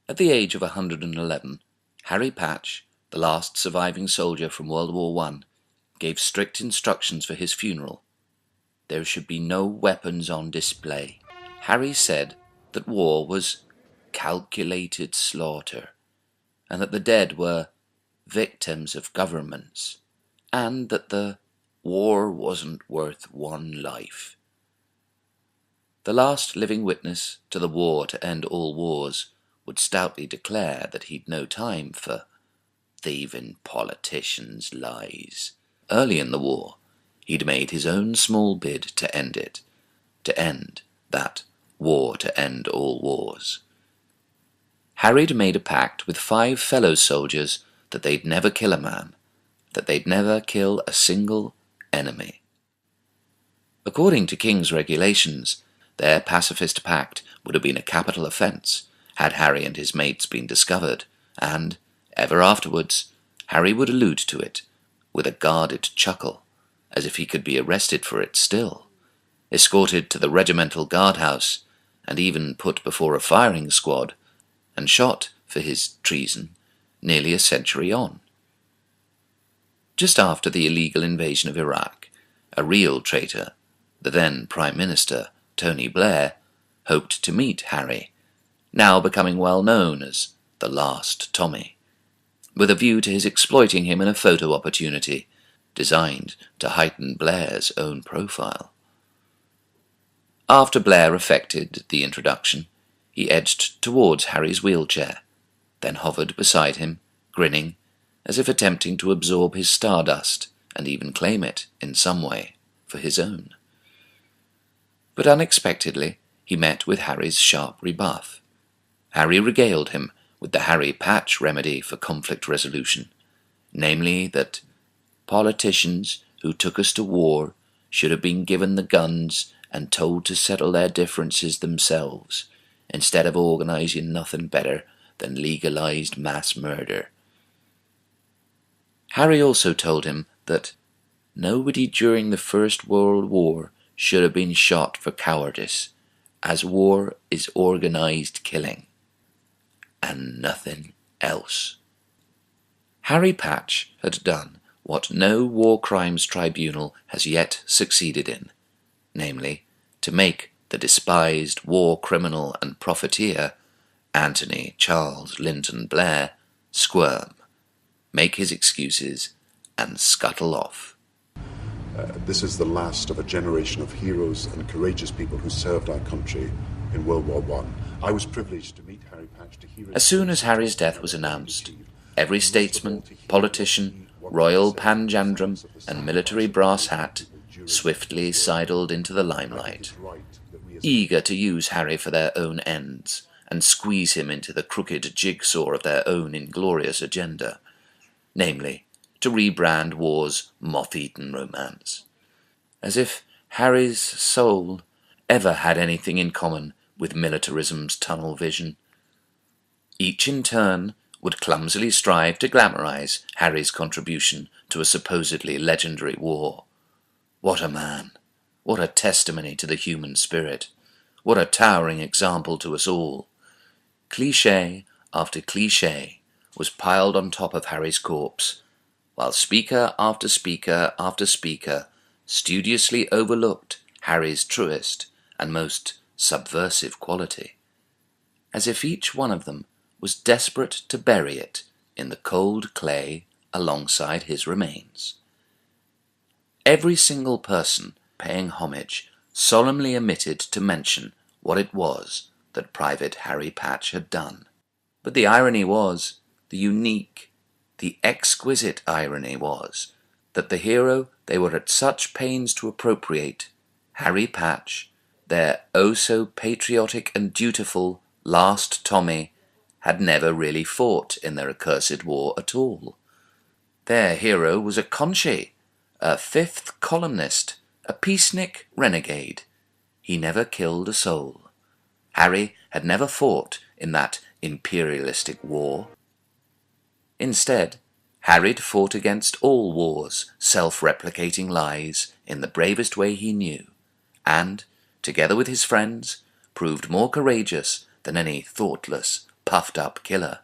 At the age of 111, Harry Patch, the last surviving soldier from World War I, gave strict instructions for his funeral. There should be no weapons on display. Harry said that war was calculated slaughter, and that the dead were victims of governments, and that the war wasn't worth one life. The last living witness to the war to end all wars would stoutly declare that he'd no time for thieving politicians' lies. Early in the war, he'd made his own small bid to end it, to end that war to end all wars. Harry'd made a pact with 5 fellow soldiers that they'd never kill a man, that they'd never kill a single enemy. According to King's regulations, their pacifist pact would have been a capital offence had Harry and his mates been discovered, and, ever afterwards, Harry would allude to it with a guarded chuckle, as if he could be arrested for it still, escorted to the regimental guardhouse, and even put before a firing squad, and shot for his treason nearly a century on. Just after the illegal invasion of Iraq, a real traitor, the then Prime Minister, Tony Blair, hoped to meet Harry, now becoming well known as the Last Tommy, with a view to his exploiting him in a photo opportunity designed to heighten Blair's own profile. After Blair effected the introduction, he edged towards Harry's wheelchair, then hovered beside him, grinning, as if attempting to absorb his stardust and even claim it, in some way, for his own. But unexpectedly, he met with Harry's sharp rebuff. Harry regaled him with the Harry Patch remedy for conflict resolution, namely that politicians who took us to war should have been given the guns and told to settle their differences themselves, instead of organising nothing better than legalised mass murder. Harry also told him that nobody during the First World War should have been shot for cowardice, as war is organised killing, and nothing else. Harry Patch had done what no war crimes tribunal has yet succeeded in, namely, to make the despised war criminal and profiteer, Anthony Charles Linton Blair, squirm, make his excuses, and scuttle off. This is the last of a generation of heroes and courageous people who served our country in World War I. I was privileged to meet Harry Patch to hear... As soon as Harry's death was announced, every statesman, politician, royal panjandrum, and military brass hat swiftly sidled into the limelight, eager to use Harry for their own ends and squeeze him into the crooked jigsaw of their own inglorious agenda, namely, to rebrand war's moth-eaten romance, as if Harry's soul ever had anything in common with militarism's tunnel vision. Each in turn would clumsily strive to glamorize Harry's contribution to a supposedly legendary war. What a man! What a testimony to the human spirit! What a towering example to us all! Cliché after cliché was piled on top of Harry's corpse, while speaker after speaker after speaker studiously overlooked Harry's truest and most subversive quality, as if each one of them was desperate to bury it in the cold clay alongside his remains. Every single person paying homage solemnly omitted to mention what it was that Private Harry Patch had done. But the irony was, the exquisite irony was, that the hero they were at such pains to appropriate, Harry Patch, their oh-so-patriotic and dutiful Last Tommy, had never really fought in their accursed war at all. Their hero was a Conche, a fifth columnist, a peacenik renegade. He never killed a soul. Harry had never fought in that imperialistic war. Instead, Harry'd fought against all wars, self-replicating lies, in the bravest way he knew, and, together with his friends, proved more courageous than any thoughtless, puffed-up killer.